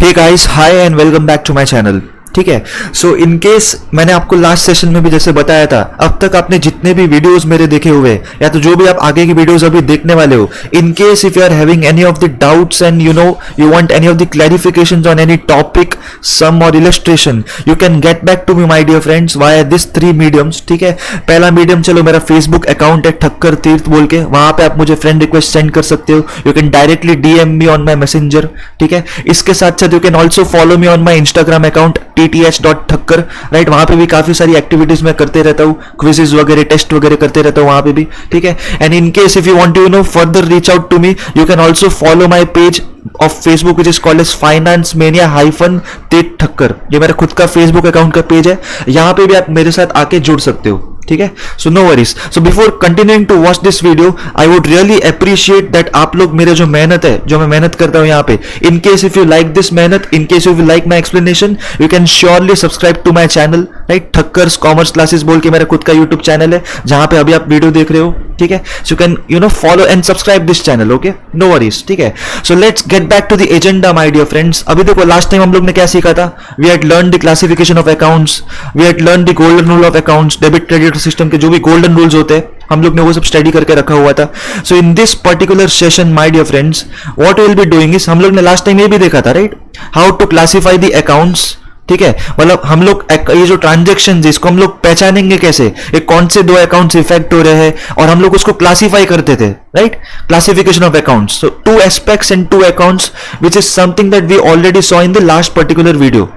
Hey guys, hi and welcome back to my channel. ठीक है, so in case मैंने आपको लास्ट सेशन में भी जैसे बताया था, अब तक आपने जितने भी वीडियोस मेरे देखे हुए या तो जो भी आप आगे की वीडियोस अभी देखने वाले हो, in case if you are having any of the doubts and you want any of the clarifications on any topic, some और illustration, you can get back to me my dear friends via this 3 mediums. ठीक है, पहला medium चलो मेरा Facebook account है ठक्कर तीर्थ बोल के, वहां पे आप मुझे फ्रेंड रिक्वेस्ट सेंड कर सकते हो। You can directly DM me on my messenger. ठीक है, इसके साथ साथ you can also follow me on my Instagram account tth.ठक्कर। राइट, वहां पे भी काफी सारी एक्टिविटीज मैं करते रहता हूँ, क्विजेस वगैरह टेस्ट वगैरह करते रहता हूँ वहां पे भी। ठीक है, and in case if you want to further reach out to me, you can also follow my page of Facebook which is called as finance mania -Tej Thakkar. ये मेरा खुद का फेसबुक अकाउंट का पेज है, यहाँ पे भी आप मेरे साथ आके जुड़ सकते हो। ठीक है, so no worries. So before continuing to watch this video, I would really appreciate that आप लोग मेरे जो मेहनत है, जो मैं मेहनत करता हूं यहाँ पे, in case if you like this मेहनत, in case if you like my explanation, you can surely subscribe to my channel. Right, Thakkar's commerce classes बोल के मेरा खुद का यूट्यूब चैनल है, जहां पे अभी आप वीडियो देख रहे हो। ठीक है, so can follow and subscribe this channel. Okay, no worries. ठीक है, so let's get back to the agenda my dear friends. अभी देखो, लास्ट टाइम हम लोग ने क्या सीखा था? We had learn the classification of accounts, we had learn the golden rule of accounts, debit credit system के जो भी गोल्डन रूल्स होते हैं हम लोग ने वो सब स्टडी करके रखा हुआ था। So in this particular session my dear friends, what we will be doing is, हम लोग ने लास्ट टाइम ये भी देखा था, right, how to classify the accounts. ठीक है, मतलब हम लोग ये जो ट्रांजेक्शन इसको हम लोग पहचानेंगे कैसे, ये कौन से 2 अकाउंट्स इफेक्ट हो रहे हैं, और हम लोग उसको क्लासिफाई करते थे। Right, classification of accounts, so 2 aspects and 2 accounts which is something that we already saw in the last particular video.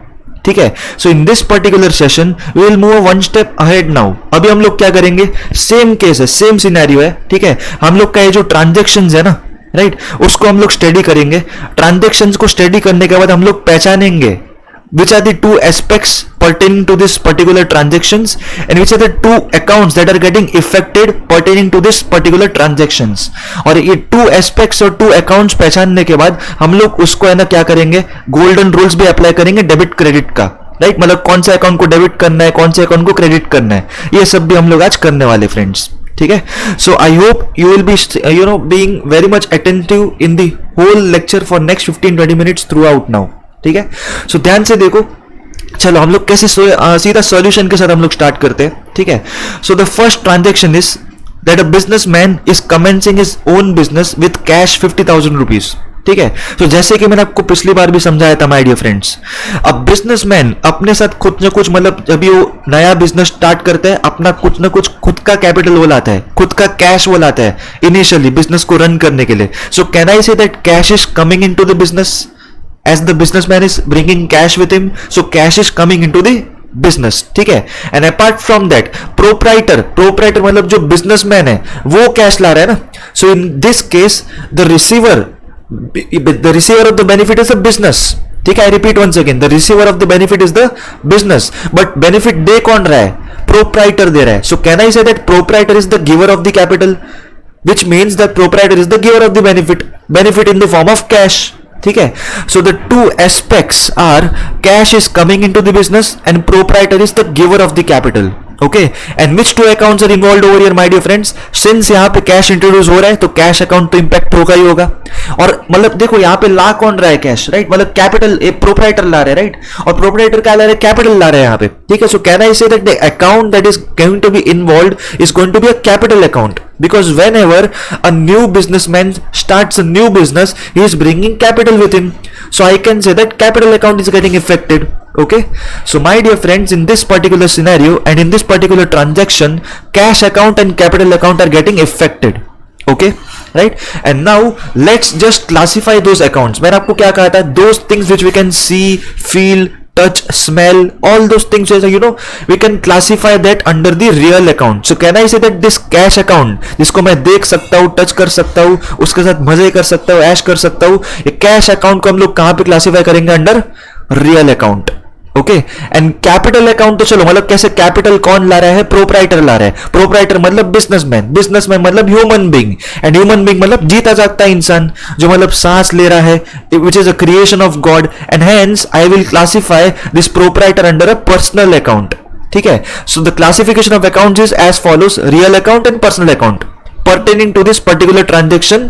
ठीक है, so in this particular session we will move 1 step ahead now. अभी हम लोग क्या करेंगे, same case है, same scenario है। ठीक है, हम लोग का ये जो ट्रांजेक्शंस है ना, राइट, उसको हम लोग स्टडी करेंगे। ट्रांजेक्शंस को स्टडी करने के बाद हम लोग पहचानेंगे which are the 2 aspects pertaining to this particular transactions and which are the 2 accounts that are getting affected pertaining to this particular transactions। और ये 2 aspects और 2 accounts पहचानने के बाद हम लोग उसको है ना क्या करेंगे, गोल्डन रूल्स भी अप्लाई करेंगे डेबिट क्रेडिट का। राइट, मतलब कौन से अकाउंट को डेबिट करना है, कौन से अकाउंट को क्रेडिट करना है, ये सब भी हम लोग आज करने वाले फ्रेंड्स। ठीक है, so I hope you will be being very much attentive in the whole lecture for next 15-20 minutes throughout now. ठीक है, सो ध्यान से देखो। चलो हम लोग कैसे सीधा सॉल्यूशन के साथ हम लोग स्टार्ट करते हैं। ठीक है, so the first transaction is that a businessman is commencing his own business with cash 50,000 rupees. ठीक है, तो जैसे कि मैंने आपको पिछली बार भी समझाया था माय डियर फ्रेंड्स, अब बिजनेसमैन अपने साथ कुछ ना कुछ, मतलब जब वो नया बिजनेस स्टार्ट करता है, अपना कुछ ना कुछ खुद का कैपिटल वो लाता है, खुद का कैश वो लाता है इनिशियली बिजनेस को रन करने के लिए। सो can I say that cash is coming into the business as the businessman is bringing cash with him, so cash is coming into the business। ठीक है, and apart from that proprietor मतलब जो businessman है वो cash ला रहा है ना, so in this case the receiver of the benefit is the business। ठीक है, I repeat once again, the receiver of the benefit is the business, but benefit दे कौन रहा है, proprietor दे रहा है। so can I say that proprietor is the giver of the capital, which means that proprietor is the giver of the benefit in the form of cash। ठीक है, so the 2 aspects are cash is coming into the business and proprietor is the giver of the capital। okay, and which 2 accounts are involved over here my dear friends? since यहाँ पे cash introduce हो रहा है तो cash account तो impact होगा ही होगा। और मतलब देखो यहाँ पे ला कौन रहा है कैश, राइट, मतलब कैपिटल प्रोप्राइटर ला रहा है, राइट, और प्रोप्राइटर क्या ला रहा है, कैपिटल ला रहा है यहाँ पे। ठीक है, so can I say that the account that is going to be involved is going to be a capital account, because whenever a new businessman starts a new business, he is bringing capital with him, so I can say that capital account is getting affected। okay, so my dear friends, in this particular scenario and in this particular transaction, cash account and capital account are getting affected। okay, right, and now let's just classify those accounts। मैंने आपको क्या कहा था, those things which we can see, feel, touch, smell, all those things, we can classify that under the real account। so can I say that this cash account जिसको मैं देख सकता हूँ, टच कर सकता हूँ, उसके साथ मजे कर सकता हूँ, ऐश कर सकता हूँ, ये कैश अकाउंट को हम लोग कहां पे क्लासिफाई करेंगे, under real account. Okay, and capital account तो चलो मतलब कैसे, कैपिटल कौन ला रहा है, प्रोप्राइटर ला रहा है। प्रोप्राइटर मतलब बिजनेसमैन मतलब human being, and human being मतलब जीता जागता इंसान जो मतलब सांस ले रहा है, which is a creation of God, and hence I will classify this proprietor under a personal account. ठीक है, so the classification of account is as follows, real account and personal account pertaining to this particular transaction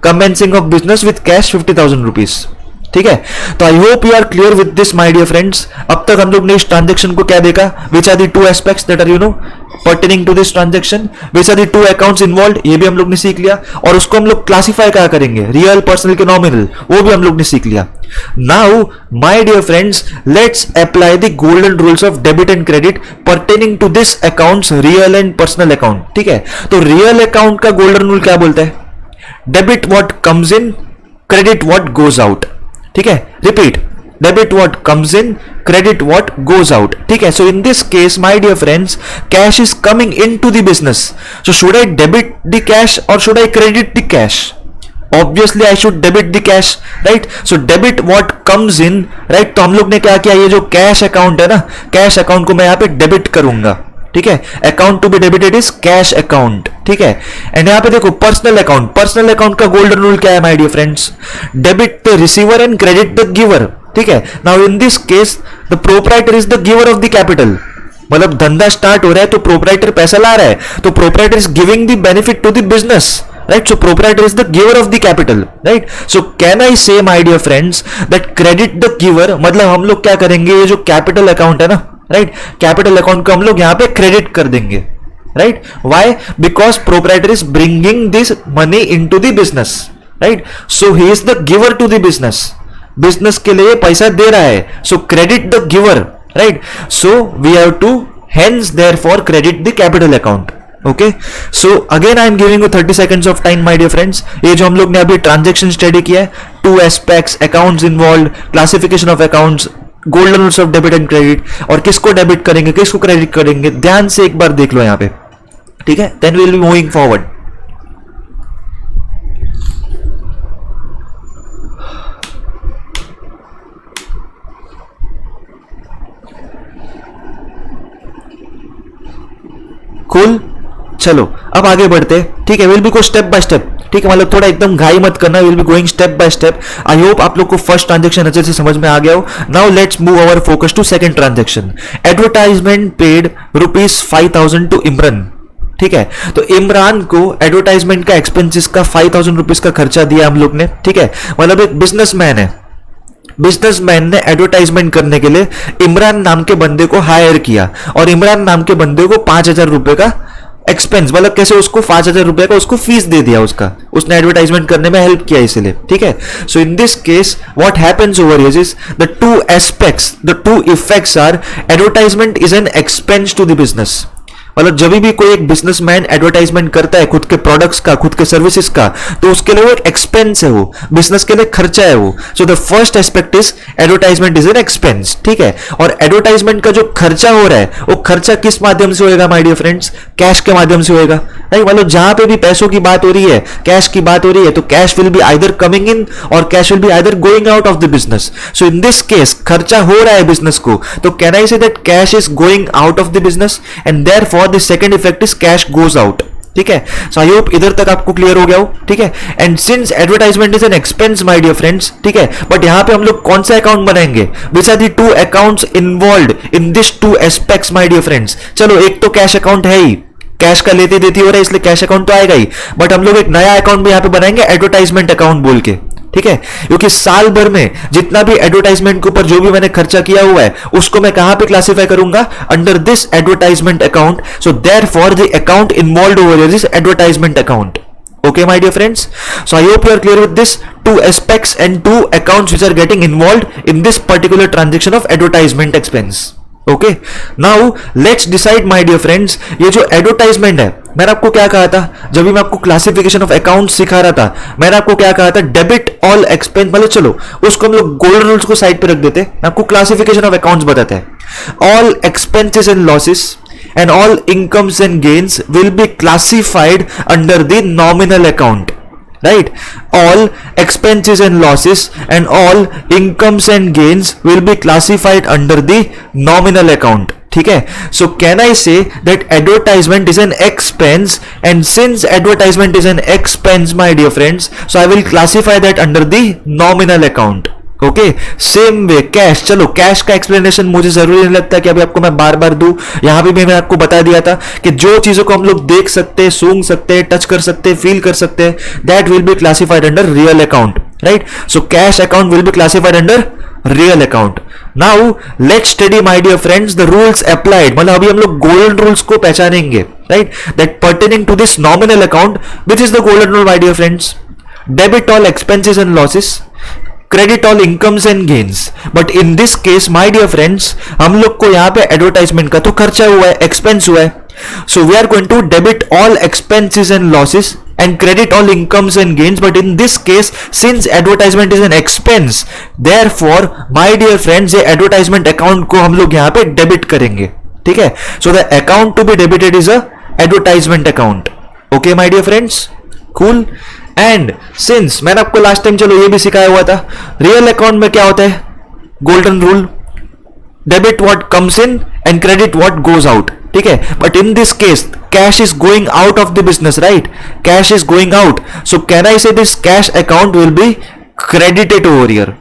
commencing of business with cash 50,000 rupees। ठीक है, तो I hope you are clear with this my dear friends. अब तक हम लोग ने इस transaction को क्या देखा, which are the two aspects that are pertaining to this transaction, which are the two accounts involve, ये भी हम लोग ने सीख लिया, और उसको हम लोग क्लासिफाई क्या करेंगे, रियल, पर्सनल के नॉमिनल, वो भी हम लोग ने सीख लिया। Now my dear friends, let's apply the golden rules of debit and credit pertaining to this accounts, real and personal account. ठीक है, तो रियल अकाउंट का गोल्डन रूल क्या बोलता है, debit what comes in, credit what goes out. ठीक है, repeat, debit what comes in, credit what goes out. ठीक है, so in this case my dear friends, cash is coming in to the business, so should I debit the cash और should I credit the cash? Obviously I should debit the cash, right. So debit what comes in, right. तो हम लोग ने क्या किया, ये जो cash account है ना, कैश अकाउंट को मैं यहां पे डेबिट करूंगा। ठीक है, account to be debited is cash account. ठीक है, एंड यहां पे देखो पर्सनल अकाउंट, पर्सनल अकाउंट का गोल्डन रूल क्या है my dear friends, debit the receiver and credit the giver. ठीक है, now in this case the proprietor is the giver of the capital, मतलब धंधा स्टार्ट हो रहा है तो प्रोप्राइटर पैसा ला रहा है, तो proprietor is giving the benefit to the business, right? So proprietor is the giver of the capital, right? So can I say my dear friends that credit the giver, मतलब हम लोग क्या करेंगे, ये जो कैपिटल अकाउंट है ना, right, capital account को हम लोग यहाँ पे क्रेडिट कर देंगे, right. Why? Because proprietor is bringing this money into the business, right. So he is the giver to the business, business के लिए पैसा दे रहा है, so credit the giver, right. So we have to hence therefore credit the capital account. Okay, so again I am giving you 30 seconds of time my dear friends. ये जो हम लोग ने अभी ट्रांजैक्शन स्टडी किया है, two aspects, accounts involve, classification of accounts, golden rules of debit and credit, और किसको डेबिट करेंगे किसको क्रेडिट करेंगे, ध्यान से एक बार देख लो यहाँ पे। ठीक है, then we will be moving forward. Cool, चलो अब आगे बढ़ते हैं। ठीक है, will be go step by step. ठीक है, मतलब थोड़ा एकदम घाई मत करना, will be going step by step. I hope आप लोग को फर्स्ट ट्रांजैक्शन अच्छे से समझ में आ गया हो। Now let's move our focus to second transaction. Advertisement paid ₹5,000 to Imran. ठीक है, तो इमरान को एडवर्टाइजमेंट का एक्सपेंसेस का ₹5,000 का खर्चा दिया हम लोग ने। ठीक है, मतलब एक बिजनेसमैन है, बिजनेसमैन ने एडवर्टाइजमेंट करने के लिए इमरान नाम के बंदे को हायर किया, और इमरान नाम के बंदे को ₹5,000 का एक्सपेंस, मतलब कैसे उसको ₹5,000 का उसको फीस दे दिया, उसने एडवर्टाइजमेंट करने में हेल्प किया इसलिए। ठीक है, so in this case what happens over here is the two aspects, the two effects are advertisement is an expense to the business. मतलब जब भी कोई एक बिजनेसमैन एडवर्टाइजमेंट करता है खुद के प्रोडक्ट्स का, खुद के सर्विसेज का, तो उसके लिए वो एक एक्सपेंस है, वो बिजनेस के लिए खर्चा है वो। So the first aspect is advertisement is an expense. ठीक है, और एडवर्टाइजमेंट का जो खर्चा हो रहा है वो खर्चा किस माध्यम से होएगा माय डियर फ्रेंड्स, कैश के माध्यम से होएगा। नहीं, मतलब जहां पे भी पैसों की बात हो रही है, कैश की बात हो रही है, तो cash will be either coming in और cash will be either going out of the business. So in this case खर्चा हो रहा है बिजनेस को, तो can I say that cash is going out of the business, and therefore the second effect is cash goes out. ठीक है, so I hope इधर तक आपको क्लियर हो गया हो। ठीक है, and since advertisement is an expense my dear friends, ठीक है, बट यहां पे हम लोग कौन सा अकाउंट बनाएंगे, which are the two accounts involved in this two aspects my dear friends. चलो, एक तो कैश अकाउंट है ही, कैश का लेते देती हो रहा है इसलिए कैश अकाउंट तो आएगा ही, बट हम लोग एक नया अकाउंट भी यहां पे बनाएंगे एडवर्टाइजमेंट अकाउंट बोल के। ठीक है, क्योंकि साल भर में जितना भी एडवर्टाइजमेंट के ऊपर जो भी मैंने खर्चा किया हुआ है उसको मैं कहां पे क्लासिफाई करूंगा, under this advertisement account. So therefore the account involved over here is advertisement account. Okay my dear friends, so I hope you are clear with this two aspects and two accounts which are getting involved in this particular transaction of advertisement expense. Okay, now let's decide my dear friends, ये जो advertisement है, मैंने आपको क्या कहा था जब भी मैं आपको क्लासिफिकेशन ऑफ अकाउंट सिखा रहा था, मैंने आपको क्या कहा था, डेबिट ऑल एक्सपेंस, मतलब चलो उसको हम लोग गोल्डन रूल्स को साइड पे रख देते, मैं आपको क्लासिफिकेशन ऑफ अकाउंट्स बताते हैं। All expenses and losses and all incomes and gains will be classified under the nominal account, right? All expenses and losses and all incomes and gains will be classified under the nominal account. ठीक है, so can I say that advertisement is an expense, and since advertisement is an expense my dear friends, so I will classify that under the nominal account. Okay, same way cash, चलो cash का explanation मुझे जरूरी नहीं लगता कि अभी आपको मैं बार बार दूं, यहां भी मैंने आपको बता दिया था कि जो चीजों को हम लोग देख सकते हैं, सूंघ सकते हैं, टच कर सकते हैं, फील कर सकते हैं, that will be classified under real account. right? So cash account will be classified under real account. Now let's study my dear friends the rules applied. मतलब अभी हम लोग golden rules को पहचानेंगे, right? That pertaining to this nominal account, which is the golden rule my dear friends. Debit all expenses and losses, credit all incomes and gains. But in this case my dear friends, हम लोग को यहाँ पे advertisement का तो खर्चा हुआ है, expense हुआ है. So we are going to debit all expenses and losses and credit all incomes and gains. But in this case, since advertisement is an expense, therefore my dear friends ये advertisement account को हम लोग यहाँ पे debit करेंगे, ठीक है? So the account to be debited is a advertisement account. Okay my dear friends, cool. And since मैंने आपको लास्ट टाइम चलो ये भी सिखाया हुआ था, रियल अकाउंट में क्या होता है, golden rule, debit what comes in and credit what goes out, ठीक है? But in this case cash is going out of the business, right? Cash is going out, so can I say this cash account will be credited over here.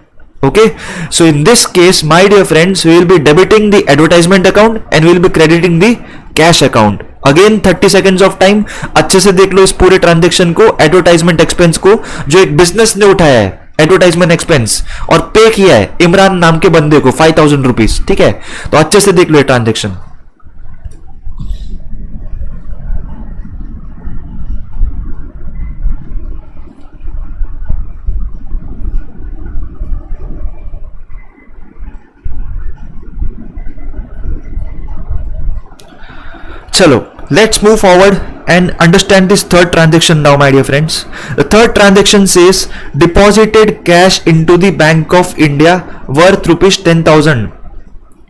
Okay, so in this case my dear friends, we will be debiting the advertisement account and we will be crediting the cash account. Again 30 seconds of time, अच्छे से देख लो इस पूरे transaction को, advertisement expense को जो एक business ने उठाया है, एडवर्टाइजमेंट एक्सपेंस, और पे किया है इमरान नाम के बंदे को 5000 रुपीज, ठीक है? तो अच्छे से देख लो ये ट्रांजेक्शन. चलो let's move forward and understand this third transaction now my dear friends. The third transaction says deposited cash into the Bank of India worth rupees 10,000.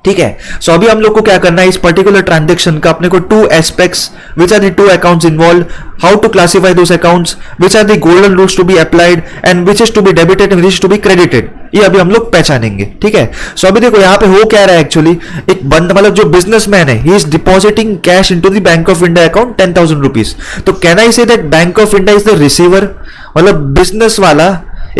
ठीक है? सो अभी हम लोग को क्या करना है इस पर्टिकुलर ट्रांजेक्शन का, अपने को two aspects, which are the two accounts involve, how to classify those accounts, which are the golden rules to be applied and which is to be debited and which is to be credited, ये अभी हम लोग पहचानेंगे, ठीक है? सो अभी देखो यहाँ पे हो क्या रहा है, एक्चुअली एक बंदा मतलब जो बिजनेसमैन है, he is depositing cash into the Bank of India account 10,000 rupees. तो can I say that Bank of India is the receiver, मतलब बिजनेस वाला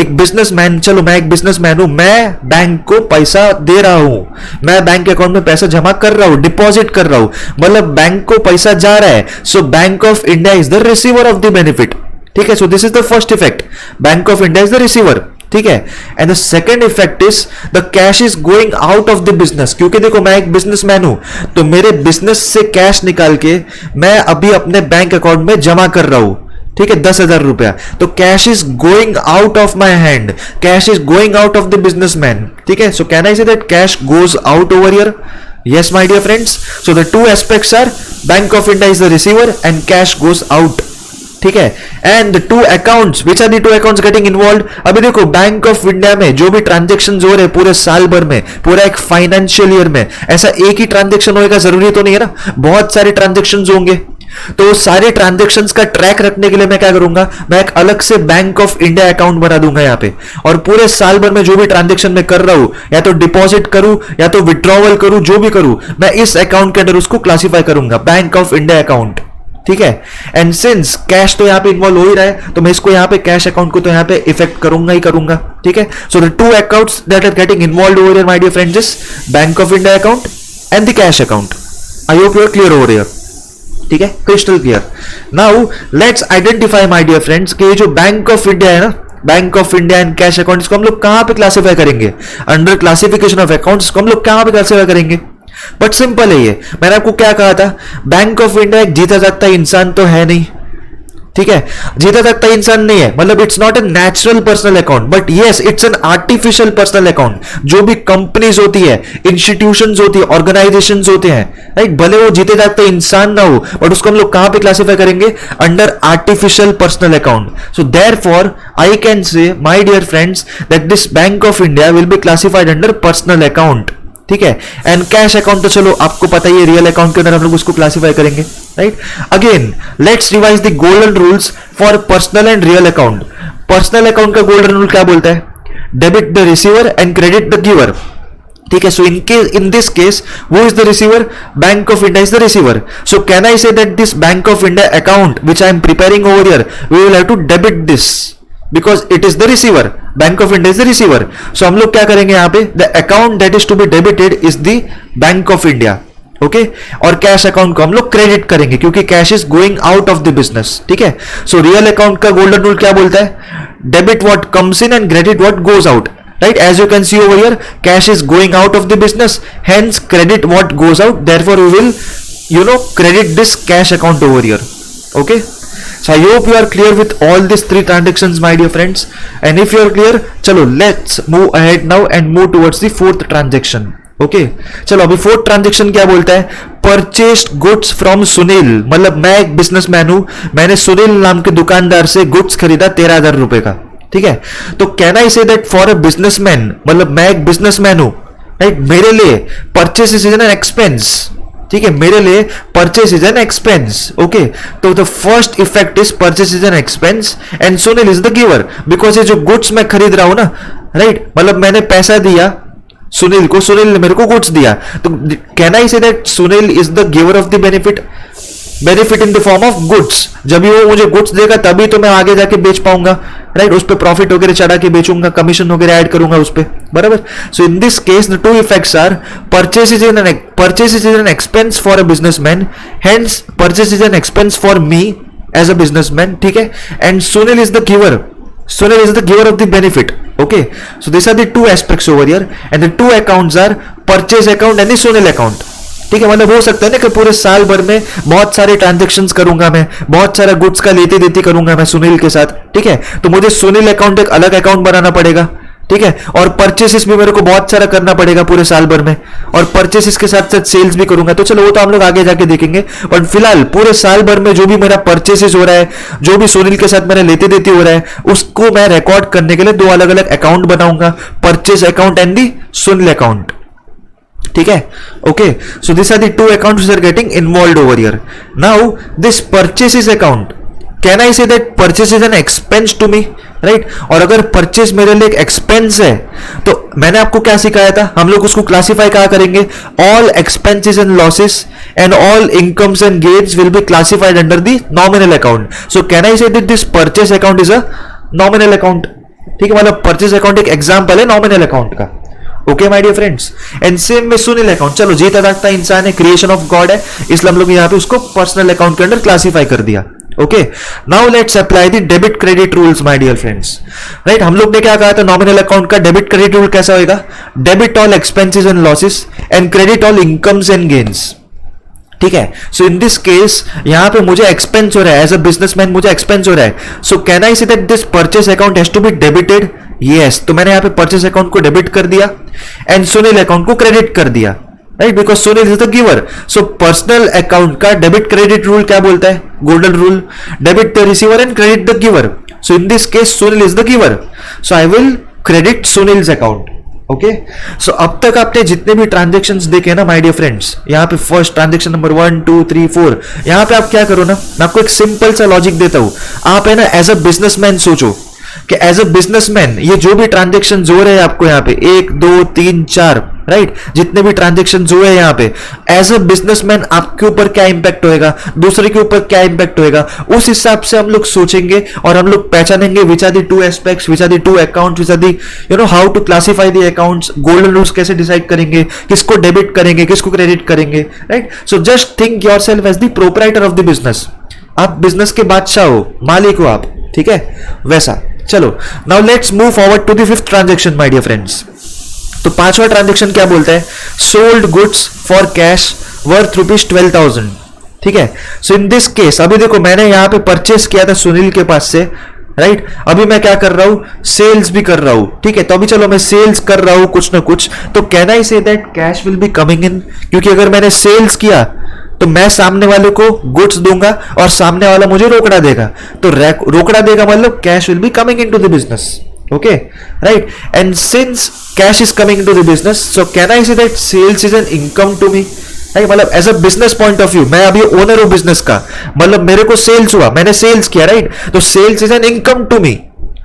एक बिजनेसमैन, चलो मैं एक बिजनेसमैन हूं, मैं बैंक को पैसा दे रहा हूं, मैं बैंक अकाउंट में पैसा जमा कर रहा हूं, डिपॉजिट कर रहा हूं, मतलब बैंक को पैसा जा रहा है. So bank of India is the receiver of the benefit, ठीक है? So this is the first effect, bank of India is the receiver, ठीक है? And the second effect is the cash is going out of the business, क्योंकि देखो मैं एक businessman हूं, तो मेरे बिजनेस से कैश निकाल के मैं अभी अपने बैंक अकाउंट में जमा कर रहा हूं, ठीक है? 10,000 रुपया. तो cash is going out of my hand, cash is going out of the businessman, ठीक है? So can I say that cash goes out over here? Yes my dear friends, so the two aspects are Bank of India is the receiver and cash goes out, ठीक है? And the two accounts, which are the two accounts getting involve? अभी देखो bank of India में जो भी transaction हो रहे पूरे साल भर में, पूरा एक फाइनेंशियल ईयर में, ऐसा एक ही ट्रांजेक्शन होगा जरूरी तो नहीं है ना, बहुत सारे ट्रांजेक्शन होंगे. तो सारे ट्रांजेक्शंस का ट्रैक रखने के लिए मैं क्या करूंगा, मैं एक अलग से बैंक ऑफ इंडिया अकाउंट बना दूंगा यहाँ पे, और पूरे साल भर में जो भी ट्रांजेक्शन मैं कर रहा हूं, या तो डिपॉजिट करूं या तो विड्रॉवल करूं, जो भी करूं, मैं इस अकाउंट के अंदर उसको क्लासिफाई करूंगा, बैंक ऑफ इंडिया अकाउंट, ठीक है? एंड सिंस कैश तो यहाँ पे इन्वॉल्व हो ही रहा है, तो मैं इसको यहाँ पे कैश अकाउंट को तो यहाँ पे इफेक्ट करूंगा ही करूंगा, ठीक है? So the two accounts that are getting involve over here my dear friends is bank of India account and the cash account. I hope you are clear over here, ठीक है? Crystal clear. Now let's identify my dear friends कि जो bank of India है ना, bank of India and cash account, इसको हम लोग कहां पे क्लासिफाई करेंगे? अंडर क्लासिफिकेशन ऑफ अकाउंट्स को हम लोग कहां पे क्लासिफाई करेंगे? बट सिंपल है ये, मैंने आपको क्या कहा था, बैंक ऑफ इंडिया एक जीता जागता इंसान तो है नहीं, ठीक है? जीता जागता इंसान नहीं है, मतलब it's not a natural personal account, but yes it's an artificial personal account. जो भी कंपनीज होती है, इंस्टीट्यूशंस होती है, ऑर्गेनाइजेशंस होते हैं, राइट? भले वो जीते जागते इंसान ना हो, बट उसको हम लोग कहां पे क्लासिफाई करेंगे? Under artificial personal account. So therefore I can say my dear friends that this bank of India will be classified under personal account, ठीक है? एंड कैश अकाउंट तो चलो आपको पता ही है, रियल अकाउंट के अंदर हम लोग उसको क्लासिफाई करेंगे, right? Again let's revise the golden rules for personal and real account. Personal account का गोल्डन रूल क्या बोलता है? Debit the receiver and credit the giver, ठीक है? सो in this case who is the receiver? Bank of India is the receiver. So can I say that this Bank of India account which I am preparing over here, we will have to debit this because it is the receiver. Bank of India is the receiver. So हम लोग क्या करेंगे यहाँ पे? The account that is to be debited is the Bank of India. Okay और cash account को हम लोग क्रेडिट करेंगे क्योंकि cash is going out of the business, ठीक है। सो रियल अकाउंट का गोल्डन रूल क्या बोलता है? Debit what comes in and credit what goes out, right? As you can see over here, cash is going out of the business, hence credit what goes out, therefore we will credit this cash account over here. Okay, so I hope you are clear with all these three transactions, my dear friends, and if you are clear, chalo let's move ahead now and move towards the fourth transaction. Okay, चलो अभी fourth transaction क्या बोलता है? Purchased goods from Sunil, मतलब मैं एक businessman हूं, मैंने सुनील नाम के दुकानदार से गुड्स खरीदा 13,000 रुपए का, ठीक है। तो can I say that for a businessman, मतलब मैं एक बिजनेसमैन हूं, राइट, मेरे लिए परचेस इज एन एक्सपेंस, ठीक है, मेरे लिए purchase is an expense. Okay, तो the first effect is purchase is an expense and Sunil is the giver, because ये जो गुड्स मैं खरीद रहा हूं ना, राइट, मतलब मैंने पैसा दिया सुनील को, सुनील ने मेरे को गुड्स दिया, तो can I say that Sunil is the giver of the benefit in the form of goods. जब भी वो मुझे गुड्स देगा तभी तो मैं आगे जाके बेच पाऊंगा, राइट, उस पर प्रॉफिट वगैरह चढ़ा के बेचूंगा, कमीशन वगैरह ऐड करूंगा उस पर, बराबर। So in this case the two effects are purchase is an expense for a businessman, hence purchase is an expense for me as a businessman, ठीक है, and Sunil is the giver, Sunil is the giver of the benefit. Okay, so these are the two aspects over here, and the two accounts are purchase account and the Sunil account. ठीक है, मतलब हो सकता है ना कि पूरे साल भर में बहुत सारे ट्रांजेक्शंस करूंगा मैं, बहुत सारा गुड्स का लेती देती करूंगा मैं सुनील के साथ, ठीक है, तो मुझे सुनील अकाउंट एक अलग अकाउंट बनाना पड़ेगा, ठीक है, और परचेसेस भी मेरे को बहुत सारा करना पड़ेगा पूरे साल भर में, और परचेसेस के साथ साथ सेल्स भी करूंगा, तो चलो वो तो हम लोग आगे जाके देखेंगे, बट फिलहाल पूरे साल भर में जो भी मेरा परचेसेस हो रहा है, जो भी सुनील के साथ मेरा लेते देती हो रहा है, उसको मैं रिकॉर्ड करने के लिए दो अलग अलग अकाउंट बनाऊंगा, purchase account and the Sunil account, ठीक है। Okay, so this are the two accounts are getting involved over here. Now this purchases account, can I say that purchase is an expense to me, right, और अगर purchase मेरे लिए एक expense है तो मैंने आपको क्या सिखाया था, हम लोग उसको क्लासिफाई कहा करेंगे, all expenses and losses and all incomes and gains will be classified under the nominal account. So can I say that this purchase account is a nominal account, ठीक है, मतलब परचेस अकाउंट एक example है nominal account का। Okay my dear friends, and same में Sunil account, चलो जीता जागता इंसान है, क्रिएशन ऑफ गॉड है, इसलिए हम लोग यहाँ पे उसको पर्सनल अकाउंट के अंडर क्लासिफाई कर दिया। Okay, now let's apply the debit credit rules my dear friends, right. हम लोग ने क्या कहा था नॉमिनल अकाउंट का डेबिट क्रेडिट रूल कैसा होगा? Debit all expenses and losses and credit all incomes and gains, ठीक है। सो इन दिस केस यहां पे मुझे एक्सपेंस हो रहा है, एज अ बिजनेसमैन मुझे एक्सपेंस हो रहा है, so can I say that this purchase account has to be debited? Yes, तो मैंने यहां पे परचेस अकाउंट को डेबिट कर दिया एंड सुनील अकाउंट को क्रेडिट कर दिया, right, because Sunil is the giver. So personal account का डेबिट क्रेडिट रूल क्या बोलता है? Golden rule, debit the receiver and credit the giver. So in this case Sunil is the giver, so I will credit Sunil's account. Okay, so अब तक आपने जितने भी transactions देखे ना माय डियर फ्रेंड्स, यहाँ पे फर्स्ट ट्रांजेक्शन नंबर 1 2 3 4, यहाँ पे आप क्या करो ना, मैं आपको एक सिंपल सा लॉजिक देता हूं, आप है ना एज अ बिजनेसमैन सोचो कि एज अ बिजनेसमैन ये जो भी ट्रांजेक्शन हो रहे हैं आपको यहाँ पे 1 2 3 4, राइट, जितने भी ट्रांजेक्शन हुए हैं यहाँ पे, एज अ बिजनेसमैन आपके ऊपर क्या इंपैक्ट होएगा, दूसरे के ऊपर क्या इंपैक्ट होएगा, उस हिसाब से हम लोग सोचेंगे और हम लोग पहचानेंगे which are the two aspects, which are the two accounts, which are the how to classify the accounts, golden rules कैसे डिसाइड करेंगे, किसको डेबिट करेंगे, किसको क्रेडिट करेंगे, right. So just think yourself as the proprietor of the business, आप business के बादशाह हो, मालिक हो आप, ठीक है, वैसा। चलो now let's move forward to the fifth transaction my dear friends. तो पांचवा ट्रांजेक्शन क्या बोलता है? Sold goods for cash worth ₹12,000, ठीक है। सो इन दिस केस अभी देखो मैंने यहां पे परचेस किया था सुनील के पास से, राइट, अभी मैं क्या कर रहा हूं? सेल्स भी कर रहा हूं, ठीक है, तो अभी चलो मैं सेल्स कर रहा हूं कुछ ना कुछ, तो can I say that cash will be coming in, क्योंकि अगर मैंने सेल्स किया तो मैं सामने वाले को गुड्स दूंगा और सामने वाला मुझे रोकड़ा देगा, तो रोकड़ा देगा मतलब cash will be coming into the business. Okay, right, and since cash is coming into the business, so can I say that sales is an income to me, right, मतलब as a business point of view मैं अभी owner हूं business का, मतलब मेरे को sales हुआ, मैंने सेल्स किया, राइट, तो sales is an income to me,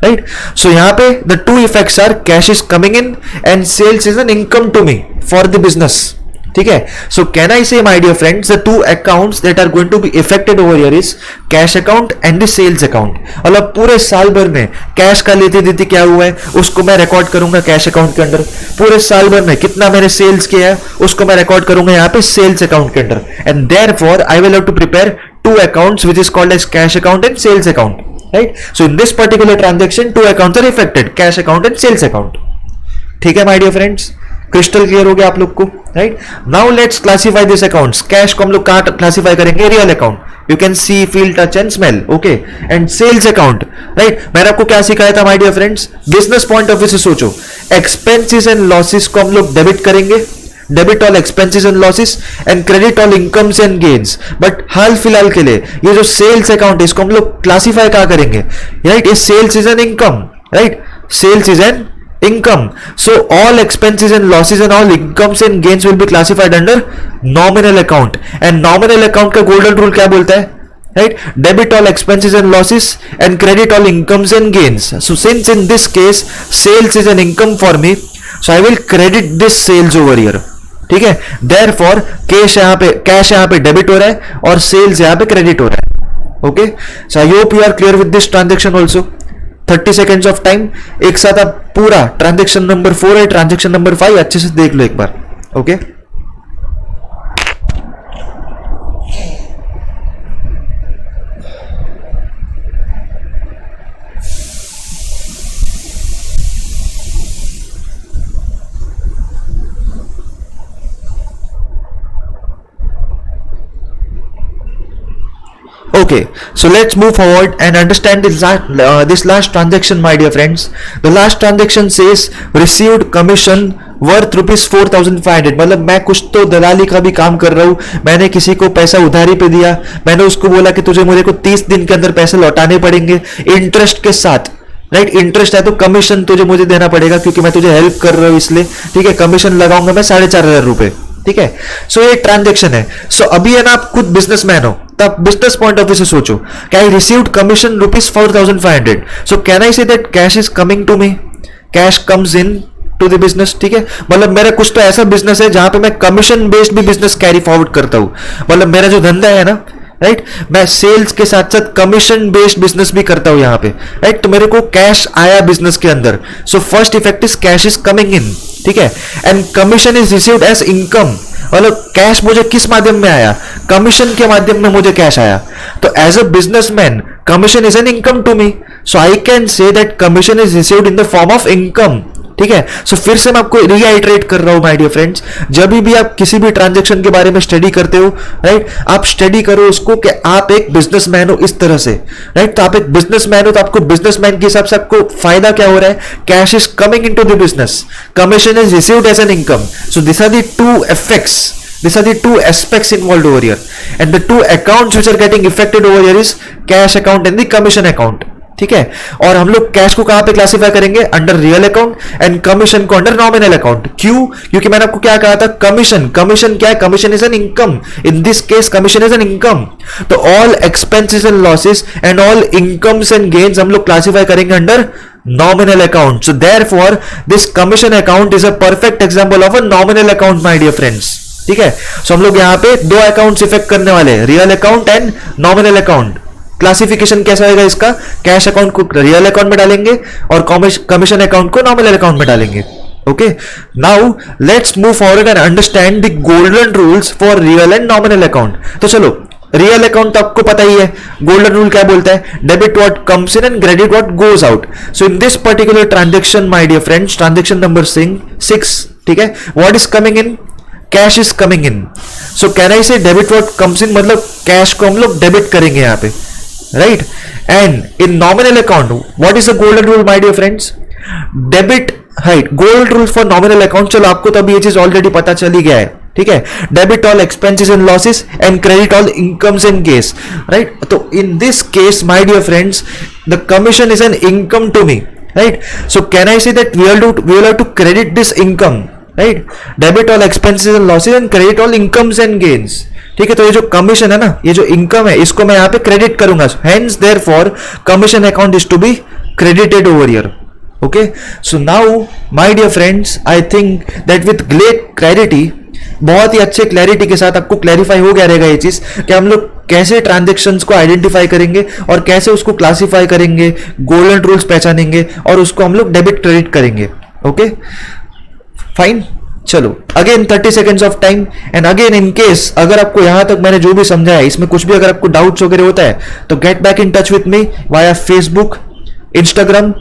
right. So यहां पे the two effects are cash is coming in and sales is an income to me for the business, ठीक है. So can I say my dear friends, the two accounts that are going to be effected over here is cash account and the sales account. मतलब पूरे साल भर में cash का लेते देते क्या हुआ है उसको मैं रिकॉर्ड करूंगा कैश अकाउंट के अंदर. पूरे साल भर में कितना मैंने सेल्स किया है उसको मैं रिकॉर्ड करूंगा यहाँ पे सेल्स अकाउंट के अंदर. And therefore I will have to prepare two accounts which is called as cash account and sales account. Right. So in this particular transaction two accounts are effected, cash account and sales account. ठीक है my dear friends, crystal clear हो गया आप लोग को. Right. Now let's classify this accounts. Cash को हम लोग कहां क्लासिफाई करेंगे? Real account. You can see, feel, touch and smell. Okay. And sales account. Right. मैंने आपको क्या सिखाया था my dear friends? Business point of view से सोचो. एक्सपेंसेस एंड लॉसेस को हम लोग डेबिट करेंगे, debit all expenses and losses and credit all incomes and gains. But हाल फिलहाल के लिए ये जो सेल्स अकाउंट है इसको हम लोग क्लासिफाई कहां करेंगे? राइट. ये sales is an income. Right. Sales is an income. So all expenses and losses and all incomes and gains will be classified under nominal account. And nominal account का golden rule क्या बोलता है? Right? Debit all expenses and losses and credit all incomes and gains. So since in this case sales is an income for me, so I will credit this sales over here. ठीक है. Therefore cash यहाँ पे debit हो रहा है और sales यहाँ पे क्रेडिट हो रहा है. Okay. So I hope you are clear with this transaction also. 30 seconds of time. एक साथ आप पूरा ट्रांजेक्शन नंबर 4 है, ट्रांजेक्शन नंबर 5 अच्छे से देख लो एक बार. Okay. Okay, so let's move forward and understand this last transaction, my dear friends. The last transaction says received commission worth ₹4,500. मतलब मैं कुछ तो दलाली का भी काम कर रहा हूँ. मैंने किसी को पैसा उधारी पे दिया, मैंने उसको बोला कि तुझे मुझे को 30 दिन के अंदर पैसे लौटाने पड़ेंगे इंटरेस्ट के साथ. राइट. इंटरेस्ट है तो कमीशन तुझे मुझे देना पड़ेगा क्योंकि मैं तुझे हेल्प कर रहा हूँ इसलिए. ठीक है. कमीशन लगाऊंगा मैं 4,500 रुपए. ठीक है. सो ये ट्रांजेक्शन है. सो अभी है ना आप खुद बिजनेसमैन हो तो आप बिजनेस पॉइंट ऑफ व्यू से सोचो. क्या I received commission ₹4,500. So can I say that cash is coming to me, cash comes in to the business. ठीक है. मतलब मेरा कुछ तो ऐसा बिजनेस है जहां पे मैं कमीशन बेस्ड भी बिजनेस कैरी फॉरवर्ड करता हूं. मतलब मेरा जो धंधा है ना, राइट, मैं सेल्स के साथ साथ कमीशन बेस्ड बिजनेस भी करता हूं यहाँ पे. राइट. तो मेरे को कैश आया बिजनेस के अंदर. So first effect is cash is coming in. ठीक है. And commission is received as income. मतलब कैश मुझे किस माध्यम में आया? कमीशन के माध्यम में मुझे कैश आया. तो as a businessman commission is an income to me. So I can say that commission is received in the form of income. ठीक है. सो फिर से मैं आपको रीआइटरेट कर रहा हूं माय डियर फ्रेंड्स, जब भी आप किसी भी ट्रांजैक्शन के बारे में स्टडी करते हो, राइट, आप स्टडी करो उसको कि आप एक बिजनेसमैन हो इस तरह से. राइट. तो आप एक बिजनेसमैन हो तो आपको बिजनेसमैन के हिसाब से आपको फायदा क्या हो रहा है? Cash is coming into the business, commission is received as an income. So this are the two effects, these are the two aspects involved over here, and the two accounts which are getting affected over here is cash account and the commission account. ठीक है. और हम लोग cash को कहां पे classify करेंगे? Under real account and commission को अंडर नॉमिनल अकाउंट. क्यों? क्योंकि मैंने आपको क्या कहा था? कमीशन क्या है? Commission is an income. In this case commission is an income. तो all expenses and losses and all incomes and gains हम लोग क्लासिफाई करेंगे under nominal account. So therefore this commission account is a perfect example of a nominal account, my dear friends. ठीक है. सो हम लोग यहाँ पे दो अकाउंट्स इफेक्ट करने वाले हैं, real account and nominal account. Classification कैसा होगा इसका? कैश अकाउंट को रियल अकाउंट में डालेंगे और कमीशन अकाउंट को नॉमिनल अकाउंट में डालेंगे. Okay. Now let's move forward and understand the golden rules for real and nominal account. तो चलो, रियल अकाउंट तो आपको पता ही है, गोल्डन रूल क्या बोलता है? Debit what comes in and credit what goes out. So in this particular transaction my dear friends, transaction number 6, ठीक है, what is coming in? Cash is coming in. So can I say debit what comes इन, मतलब cash को हम लोग debit करेंगे यहाँ पे. Right. And in nominal account what is the golden rule my dear friends? Debit. Right. Golden rule for nominal account. चलो आपको तो अभी ये चीज ऑलरेडी पता चल ही गया है. ठीक है. Debit all expenses and losses and credit all incomes and gains. Right. तो in this case my dear friends the commission is an income to me. Right. So can I say that we will have to credit this income. Right. Debit all expenses and losses and credit all incomes and gains. ठीक है. तो ये जो commission है ना, ये जो income है, इसको मैं यहाँ पे क्रेडिट करूंगा. Hence therefore commission account is to be credited over here. Okay, so now my dear friends, I think that with great clarity बहुत ही अच्छे क्लैरिटी के साथ आपको क्लैरिफाई हो गया रहेगा ये चीज कि हम लोग कैसे ट्रांजेक्शन्स को आइडेंटिफाई करेंगे और कैसे उसको क्लासिफाई करेंगे, गोल्डन रूल्स पहचानेंगे और उसको हम लोग डेबिट क्रेडिट करेंगे। ओके फाइन, चलो again 30 seconds of time. And again in case अगर आपको यहां तक मैंने जो भी समझाया इसमें कुछ भी अगर आपको डाउट्स वगैरह होता है तो get back in touch with me via Facebook, Instagram,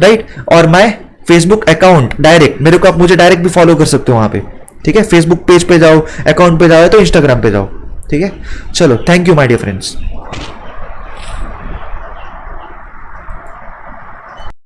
right, और माय फेसबुक अकाउंट डायरेक्ट। मेरे को आप मुझे डायरेक्ट भी फॉलो कर सकते हो वहां पे, ठीक है। फेसबुक पेज पे जाओ, अकाउंट पे जाओ, तो इंस्टाग्राम पे जाओ, ठीक है। चलो thank you my dear friends.